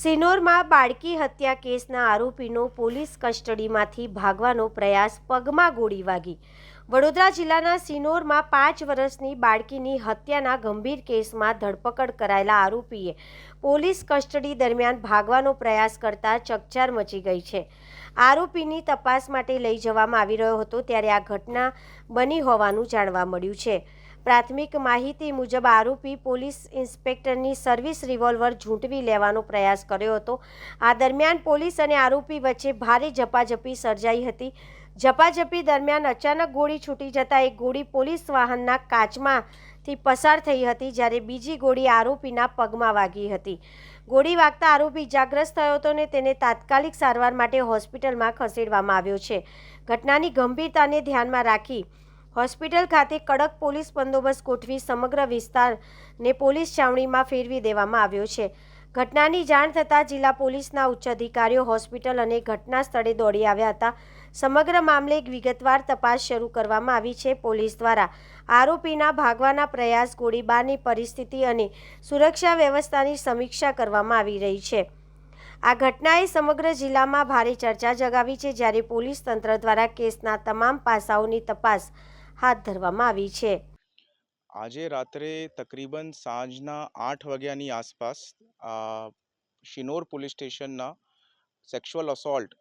સિનોરમાં બાળકી હત્યા કેસના આરોપીનો પોલીસ કસ્ટડીમાંથી ભાગવાનો પ્રયાસ, પગમાં ગોળી વાગી. વડોદરા જિલ્લાના સિનોરમાં 5 વર્ષની બાળકીની હત્યાના ગંભીર કેસમાં ધરપકડ કરાયેલા આરોપીએ પોલીસ કસ્ટડી દરમિયાન ભાગવાનો પ્રયાસ કરતા ચકચાર મચી ગઈ છે. આરોપીની તપાસ માટે લઈ જવામાં આવી રહ્યો હતો ત્યારે આ ઘટના બની હોવાનું જાણવા મળ્યું છે. પ્રાથમિક માહિતી મુજબ આરોપી પોલીસ ઇન્સ્પેક્ટરની સર્વિસ રિવોલ્વર ઝૂંટવી લેવાનો પ્રયાસ કર્યો હતો. આ દરમિયાન પોલીસ અને આરોપી વચ્ચે ભારે ઝપાઝપી સર્જાઈ હતી. ઝપાઝપી દરમિયાન અચાનક ગોળી છૂટી જતા એક ગોળી પોલીસ વાહનના કાચમાંથી પસાર થઈ હતી, જ્યારે બીજી ગોળી આરોપીના પગમાં વાગી હતી. ગોળી વાગતા આરોપી ઇજાગ્રસ્ત થયો હતો અને તેને તાત્કાલિક સારવાર માટે હોસ્પિટલમાં ખસેડવામાં આવ્યો છે. ઘટનાની ગંભીરતાને ધ્યાનમાં રાખી હોસ્પિટલ ખાતે કડક પોલીસ બંદોબસ્ત ગોઠવી સમગ્ર વિસ્તારને પોલીસ છાવણીમાં ફેરવી દેવામાં આવ્યો છે. ઘટનાની જાણ થતાં જિલ્લા પોલીસના ઉચ્ચ અધિકારીઓ હોસ્પિટલ અને ઘટના સ્થળે દોડી આવ્યા હતા. સમગ્ર મામલે એક વિગતવાર તપાસ શરૂ કરવામાં આવી છે. પોલીસ દ્વારા આરોપીના ભાગવાના પ્રયાસ, ગોળીબારની પરિસ્થિતિ અને સુરક્ષા વ્યવસ્થાની સમીક્ષા કરવામાં આવી રહી છે. આ ઘટનાએ સમગ્ર જિલ્લામાં ભારે ચર્ચા જગાવી છે, જ્યારે પોલીસ તંત્ર દ્વારા કેસના તમામ પાસાઓની તપાસ હાથ ધરવામાં આવી છે. આજે રાત્રે તકરીબન સાંજના 8 વાગ્યાની આસપાસ શિનોર પોલીસ સ્ટેશનના સેક્સ્યુઅલ અસોલ્ટ,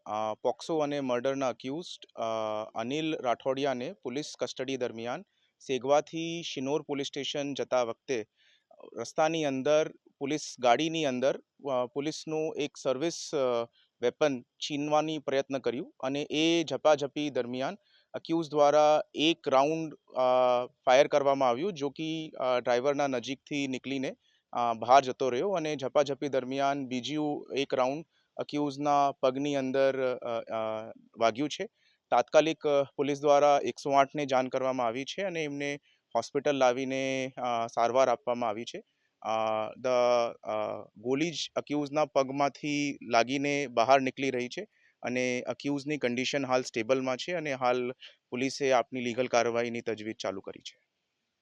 પોક્સો અને મર્ડરના અક્યુઝડ અનિલ રાઠોડિયાને પોલીસ કસ્ટડી દરમિયાન સેગવાથી શિનોર પોલીસ સ્ટેશન જતા વખતે રસ્તાની અંદર પોલીસ ગાડીની અંદર પોલીસનું એક સર્વિસ વેપન છીનવાની પ્રયત્ન કર્યું અને એ ઝપાઝપી દરમિયાન અક્યુઝ દ્વારા એક રાઉન્ડ ફાયર કરવામાં આવ્યું, જો કે ડ્રાઈવરના નજીકથી નીકળીને બહાર જતો રહ્યો અને ઝપાઝપી દરમિયાન બીજું એક રાઉન્ડ અક્યુઝના પગની અંદર વાગ્યું છે. તાત્કાલિક પોલીસ દ્વારા 108ને જાણ કરવામાં આવી છે અને એમને હોસ્પિટલ લાવીને સારવાર આપવામાં આવી છે. ગોળી જ અક્યુઝના પગમાંથી લાગીને બહાર નીકળી રહી છે અને અક્યુઝની કન્ડિશન હાલ સ્ટેબલમાં છે અને હાલ પોલીસે આપની લીગલ કાર્યવાહીની તજવીજ ચાલુ કરી છે.